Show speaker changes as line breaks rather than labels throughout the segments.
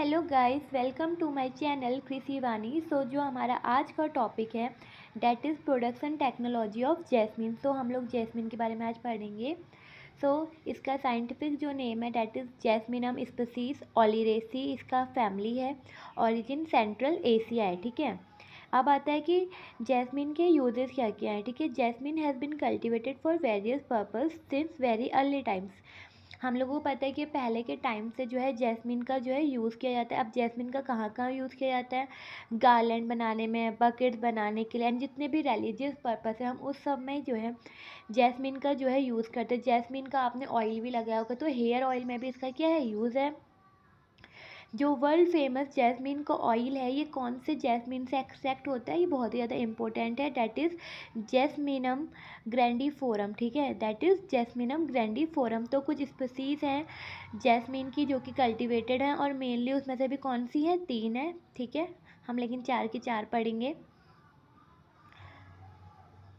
Hello guys, welcome to my channel Krishi Vani. जो हमारा आज का टॉपिक है that is production technology of jasmine. हम लोग जैस्मिन के बारे में आज पढ़ेंगे। इसका साइंटिफिक जो नेम है डैट इज़ जैस्मिनम स्पीसीज ओलिरेसी। इसका फैमिली है, ओरिजिन सेंट्रल एशिया है। ठीक है, अब आता है कि जैस्मिन के यूजेस क्या क्या है। ठीक है, jasmine has been cultivated for various purpose since very early times. हम लोगों को पता है कि पहले के टाइम से जो है जैस्मिन का जो है यूज़ किया जाता है। अब जैस्मिन का कहाँ कहाँ यूज़ किया जाता है, गार्लैंड बनाने में, बकेट्स बनाने के लिए, एंड जितने भी रिलीजियस पर्पस है हम उस सब में जो है जैस्मिन का जो है यूज़ करते हैं। जैस्मिन का आपने ऑयल भी लगाया होगा, तो हेयर ऑयल में भी इसका क्या है यूज़ है। जो वर्ल्ड फेमस जैस्मिन का ऑयल है ये कौन से जैस्मिन से एक्सट्रैक्ट होता है, ये बहुत ही ज़्यादा इंपॉर्टेंट है। That is jasminum grandiflorum. ठीक है, दैट इज़ जैस्मिनम ग्रैंडीफोरम। तो कुछ स्पीसीज़ हैं जैस्मिन की जो कि कल्टिवेटेड हैं, और मेनली उसमें से भी कौन सी है, 3 है। ठीक है, हम लेकिन 4 के 4 पढ़ेंगे।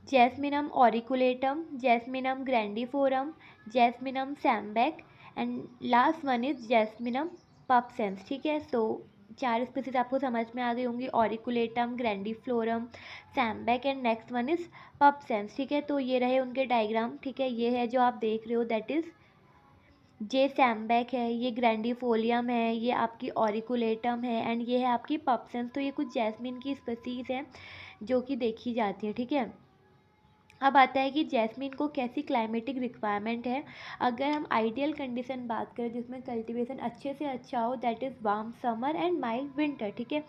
Jasminum auriculatum, jasminum grandiflorum, jasminum sambac, and last one is jasminum pubescens. ठीक है, 4 स्पीसीज आपको समझ में आ गई होंगी, ऑरिकुलेटम, ग्रैंडीफ्लोरम, सैम्बेक, एंड नेक्स्ट वन इज पपसेंस। ठीक है, तो ये रहे उनके डायग्राम। ठीक है, ये है जो आप देख रहे हो दैट इज जे सैम्बेक है, ये ग्रैंडीफोलियम है, ये आपकी ऑरिकुलेटम है, एंड ये है आपकी पपसेंस। तो ये कुछ जैस्मिन की स्पीसीज हैं जो कि देखी जाती है। ठीक है, अब आता है कि जैस्मिन को कैसी क्लाइमेटिक रिक्वायरमेंट है। अगर हम आइडियल कंडीशन बात करें जिसमें कल्टीवेशन अच्छे से अच्छा हो, that is warm summer and mild winter. ठीक है,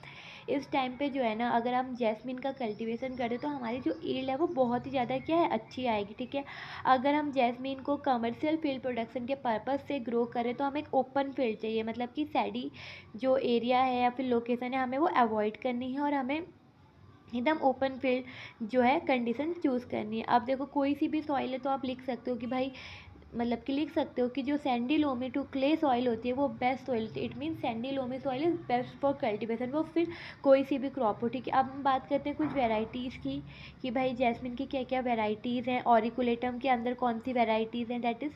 इस टाइम पे जो है ना अगर हम जैस्मिन का कल्टीवेशन करें तो हमारी जो ईल्ड है वो बहुत ही ज़्यादा क्या है, अच्छी आएगी। ठीक है, अगर हम जैस्मिन को कमर्शियल फील्ड प्रोडक्शन के पर्पज़ से ग्रो करें तो हमें एक ओपन फील्ड चाहिए, मतलब कि सैडी जो एरिया है या फिर लोकेशन है हमें वो अवॉइड करनी है, और हमें एकदम ओपन फील्ड जो है कंडीशन चूज़ करनी है। अब देखो कोई सी भी सॉइल है तो आप लिख सकते हो कि भाई, मतलब कि लिख सकते हो कि जो sandy loamy to clay soil होती है वो बेस्ट सॉइल होती है। It mean sandy loamy soil is best for cultivation, वो फिर कोई सी भी क्रॉप हो। ठीक है, अब हम बात करते हैं कुछ वेराइटीज़ की कि भाई जैस्मिन की क्या क्या वेराइटीज़ हैं। ऑरिकुलेटम के अंदर कौन सी वेराइटीज़ हैं, that is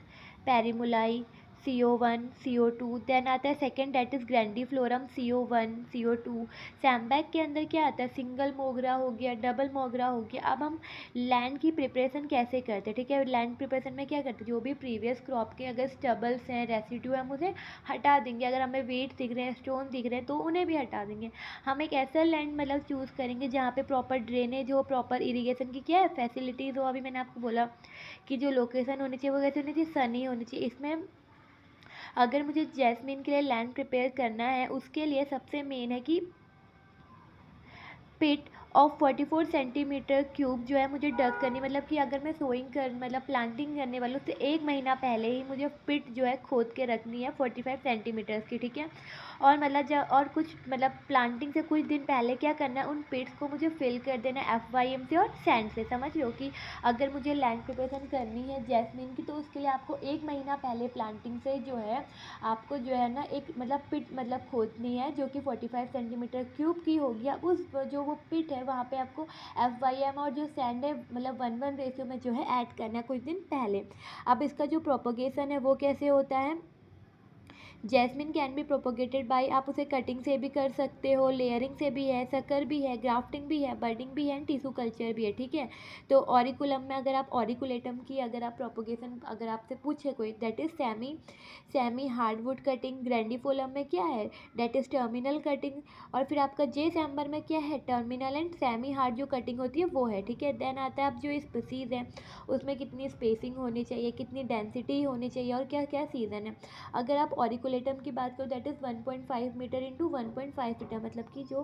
Parimullai, CO1, CO2। Then आता है second that is grandiflorum, CO1, CO2। Sambac के अंदर क्या आता है, सिंगल मोगरा हो गया, डबल मोगरा हो गया। अब हम लैंड की प्रिपरेशन कैसे करते हैं। ठीक है, लैंड प्रिपरेशन में क्या करते हैं, जो भी प्रीवियस क्रॉप के अगर स्टबल्स हैं, रेसिड्यू है, हम उसे हटा देंगे। अगर हमें वेट दिख रहे हैं, स्टोन दिख रहे हैं, तो उन्हें भी हटा देंगे। हम एक ऐसा लैंड मतलब चूज़ करेंगे जहाँ पे प्रॉपर ड्रेनेज हो, प्रॉपर इरीगेशन की क्या है फैसिलिटीज़ हो। अभी मैंने आपको बोला कि जो लोकेशन होनी चाहिए वो कैसे होनी चाहिए, सनी होनी चाहिए। इसमें अगर मुझे जैस्मिन के लिए लैंड प्रिपेयर करना है उसके लिए सबसे मेन है कि पिट ऑफ 44 सेंटीमीटर क्यूब जो है मुझे डग करनी, मतलब कि अगर मैं सोइंग कर मतलब प्लांटिंग करने वाली हूँ तो 1 महीना पहले ही मुझे पिट जो है खोद के रखनी है 45 सेंटीमीटर्स की। ठीक है, और मतलब जब और कुछ मतलब प्लांटिंग से कुछ दिन पहले क्या करना है, उन पिट्स को मुझे फिल कर देना है FYM से और सैंड से। समझ लो कि अगर मुझे लैंड प्रिपरेशन करनी है जैस्मिन की तो उसके लिए आपको 1 महीना पहले प्लांटिंग से जो है आपको जो है ना एक मतलब पिट मतलब खोदनी है जो कि 45 सेंटीमीटर क्यूब की होगी। अब उस जो वो पिट है वहाँ पे आपको FYM और जो सैंड है मतलब 1:1 रेशियो में जो है ऐड करना है कुछ दिन पहले। अब इसका जो प्रोपोगेशन है वो कैसे होता है, jasmine can be propagated by, आप उसे कटिंग से भी कर सकते हो, लेयरिंग से भी है, सकर भी है, ग्राफ्टिंग भी है, बर्डिंग भी है, एंड टिश्यू कल्चर भी है। ठीक है, तो ऑरिकुलम में अगर आप ऑरिकुलेटम की अगर आप प्रोपोगेशन अगर आपसे पूछे कोई, that is semi hardwood cutting. Grandiflorum में क्या है, दैट इज टर्मिनल कटिंग। और फिर आपका जे सैम्बर में क्या है, टर्मिनल एंड सेमी हार्ड जो कटिंग होती है वो है। ठीक है, देन आता है आप जो स्पीसीज है उसमें कितनी स्पेसिंग होनी चाहिए, कितनी डेंसिटी होनी चाहिए, और क्या क्या सीजन है। अगर आप ऑरिकुलेटम की बात करो that is 1.5 metre into 1.5 metre, मतलब कि जो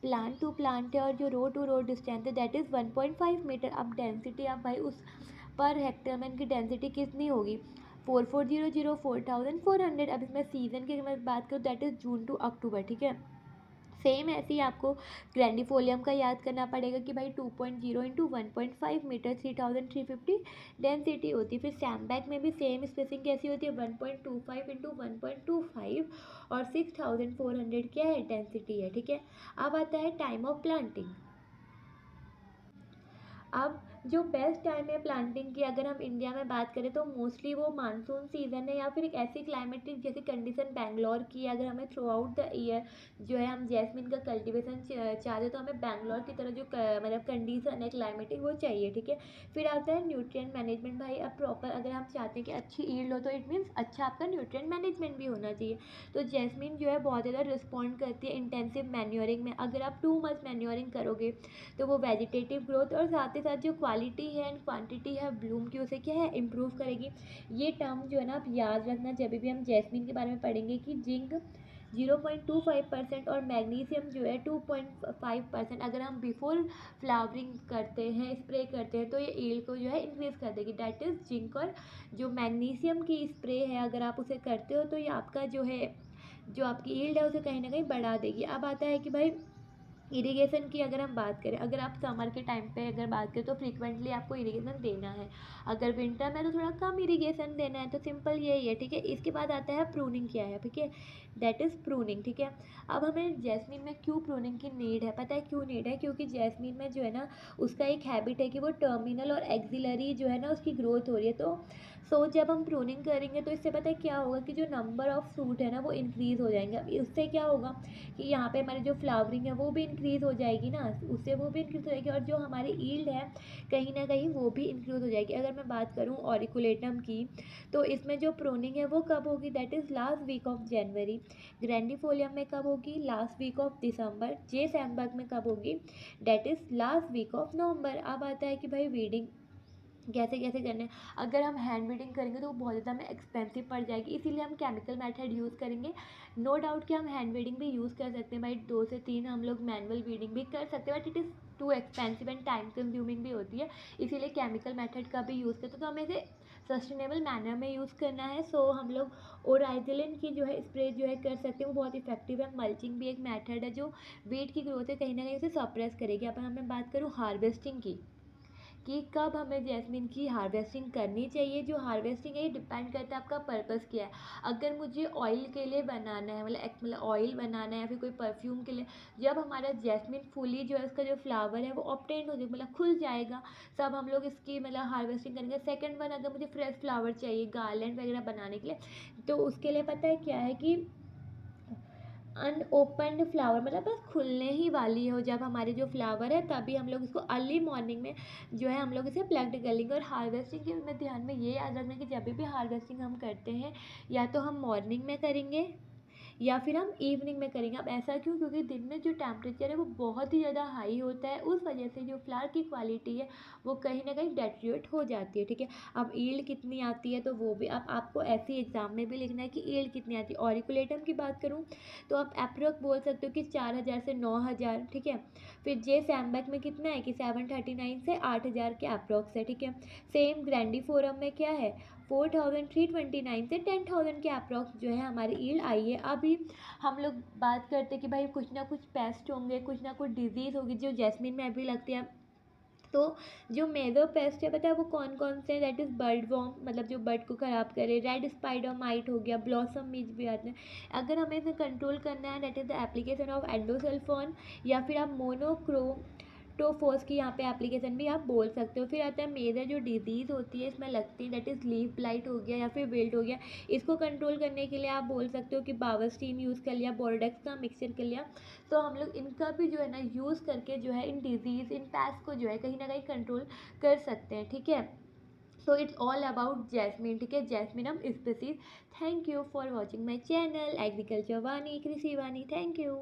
प्लांट टू प्लांट है और जो रो टू रो डिस्टेंस है दैट इज़ 1.5 मीटर। अब डेंसिटी आप भाई उस पर हेक्टर में इनकी डेंसिटी कितनी होगी, 4400 4400। अब इसमें सीज़न की मैं बात करूँ दैट इज़ जून टू अक्टूबर। ठीक है, सेम ऐसे ही आपको ग्रैंडीफोलियम का याद करना पड़ेगा कि भाई 2.0 इंटू 1.5 मीटर 3350 डेंसिटी होती है। फिर सैमबैक में भी सेम स्पेसिंग कैसी होती है, 1.25 इंटू 1.25 और 6400 क्या है डेंसिटी है। ठीक है, अब आता है टाइम ऑफ प्लांटिंग। अब जो बेस्ट टाइम है प्लांटिंग की, अगर हम इंडिया में बात करें तो मोस्टली वो मानसून सीज़न है, या फिर एक ऐसी क्लाइमेटिक जैसी कंडीशन बैंगलोर की है। अगर हमें थ्रू आउट द ईयर जो है हम जैस्मिन का कल्टीवेशन चाहते तो हमें बैंगलोर की तरह जो मतलब कंडीशन है क्लाइमेटिक वो चाहिए, ठीक है। फिर आता है न्यूट्रिएंट मैनेजमेंट। भाई अब प्रॉपर अगर हम चाहते हैं कि अच्छी ईल्ड हो तो इट मीन्स अच्छा आपका न्यूट्रिएंट मैनेजमेंट भी होना चाहिए। तो जैस्मिन जो है बहुत ज़्यादा रिस्पॉन्ड करती है इंटेंसिव मैन्योरिंग में। अगर आप टू मच मैन्योरिंग करोगे तो वो वेजिटेटिव ग्रोथ और साथ ही साथ जो क्वालिटी है एंड क्वांटिटी है ब्लूम की उसे क्या है इम्प्रूव करेगी। ये टर्म जो है ना आप याद रखना जब भी हम जैस्मिन के बारे में पढ़ेंगे कि जिंक 0.25% और मैग्नीशियम जो है 2.5%, अगर हम बिफोर फ्लावरिंग करते हैं स्प्रे करते हैं तो ये ईल्ड को जो है इंक्रीज़ कर देगी। That is zinc. और जो मैग्नीशियम की स्प्रे है अगर आप उसे करते हो तो ये आपका जो है जो आपकी ईल्ड है उसे कहीं ना कहीं बढ़ा देगी। अब आता है कि भाई इरिगेशन की अगर हम बात करें, अगर आप समर के टाइम पे अगर बात करें तो फ्रीक्वेंटली आपको इरिगेशन देना है। अगर विंटर में तो थोड़ा कम इरिगेशन देना है, तो सिंपल यही है, ठीक है। इसके बाद आता है प्रूनिंग क्या है, ठीक है। दैट इज़ प्रूनिंग, ठीक है। अब हमें जैस्मिन में क्यों प्रूनिंग की नीड है, पता है क्यों नीड है? क्योंकि जैस्मिन में जो है ना उसका एक हैबिट है कि वो टर्मिनल और एक्सिलरी जो है ना उसकी ग्रोथ हो रही है। तो जब हम प्रूनिंग करेंगे तो इससे पता है क्या होगा कि जो नंबर ऑफ फ्रूट है ना वो इंक्रीज़ हो जाएंगे। अब उससे क्या होगा कि यहाँ पे हमारी जो फ्लावरिंग है वो भी इंक्रीज़ हो जाएगी ना, उससे वो भी इंक्रीज़ हो जाएगी, और जो हमारी ईल्ड है कहीं ना कहीं वो भी इंक्रीज़ हो जाएगी। अगर मैं बात करूँ ऑरिकुलेटम की, तो इसमें जो प्रूनिंग है वो कब होगी? That is last week of January. Grandiflorum में कब होगी? Last week of December. J sambac में कब होगी? That is last week of November. अब आता है कि भाई वीडिंग कैसे कैसे करना है। अगर हम हैंड वीडिंग करेंगे तो वो बहुत ज़्यादा हमें एक्सपेंसिव पड़ जाएगी, इसीलिए हम केमिकल मेथड यूज़ करेंगे। नो डाउट कि हम हैंड वीडिंग भी यूज़ कर सकते हैं भाई, 2 से 3 हम लोग मैनुअल वीडिंग भी कर सकते हैं, but it is too expensive and time consuming भी होती है, इसीलिए केमिकल मेथड का भी यूज़ करते हैं। तो हमें इसे सस्टेनेबल मैनर में यूज़ करना है। सो हम लोग ओराइजिलिन की जो है स्प्रे जो है कर सकते हैं, वो बहुत इफेक्टिव है। मल्चिंग भी एक मेथड है जो वीट की ग्रोथ है कहीं ना कहीं उसे सप्रेस करेगी। अब मैं बात करूँ हार्वेस्टिंग की, कि कब हमें जैस्मिन की हार्वेस्टिंग करनी चाहिए। जो हार्वेस्टिंग है ये डिपेंड करता है आपका पर्पस क्या है। अगर मुझे ऑयल के लिए बनाना है, मतलब ऑयल बनाना है या फिर कोई परफ्यूम के लिए, जब हमारा जैस्मिन फुली जो है उसका जो फ्लावर है वो ऑब्टेन हो जाएगा, मतलब खुल जाएगा, तब हम लोग इसकी मतलब हार्वेस्टिंग करेंगे। सेकंड वन, अगर मुझे फ्रेश फ्लावर चाहिए गार्लैंड वगैरह बनाने के लिए, तो उसके लिए पता है क्या है कि अनओपन्ड फ्लावर, मतलब बस खुलने ही वाली हो जब हमारे जो फ्लावर है, तभी हम लोग इसको अर्ली मॉर्निंग में जो है हम लोग इसे प्लग कर लेंगे। और हार्वेस्टिंग के में ध्यान में ये याद रखना कि जब भी हार्वेस्टिंग हम करते हैं या तो हम मॉर्निंग में करेंगे या फिर हम इवनिंग में करेंगे। अब ऐसा क्यों? क्योंकि दिन में जो टेम्परेचर है वो बहुत ही ज़्यादा हाई होता है, उस वजह से जो फ्लावर की क्वालिटी है वो कहीं ना कहीं डेट्रिएट हो जाती है, ठीक है। अब ईल्ड कितनी आती है तो वो भी अब आपको ऐसे एग्जाम में भी लिखना है कि ईल्ड कितनी आती है। ऑरिकुलेटम की बात करूँ तो आप अप्रोक्स बोल सकते हो कि 4000 से 9000, ठीक है। फिर जे सैमबैक में कितना है कि 739 से 8000 के अप्रोक्स है, ठीक है। सेम ग्रैंडीफोरम में क्या है 4329 से 10000 के अप्रोक्स जो है हमारी ईल्ड आई है। अभी हम लोग बात करते हैं कि भाई कुछ ना कुछ पेस्ट होंगे, कुछ ना कुछ डिजीज़ होगी जो जैस्मिन में अभी लगती है। तो जो मेजर पेस्ट है पता है वो कौन कौन से हैं? दैट इज़ बर्ड वॉर्म, मतलब जो बर्ड को ख़राब करे, रेड स्पाइडर माइट हो गया, ब्लॉसम मीज भी आते हैं। अगर हमें इसे कंट्रोल करना है that is the application of endosulfan, या फिर आप मोनोक्रोटोफॉस की यहाँ पे एप्लीकेशन भी आप बोल सकते हो। फिर आता है मेजर जो डिजीज़ होती है इसमें लगती है दैट इज़ लीफ ब्लाइट हो गया या फिर विल्ट हो गया। इसको कंट्रोल करने के लिए आप बोल सकते हो कि बावस्टीन यूज़ कर लिया, बोर्डेक्स का मिक्सचर कर लिया। तो हम लोग इनका भी जो है ना यूज़ करके जो है इन डिजीज़ इन पेस्ट को जो है कहीं ना कहीं कंट्रोल कर सकते हैं, ठीक है। So it's all about jasmine, ठीक है, jasminum species. Thank you for watching my channel agriculture Vani Krishi Vani. Thank you.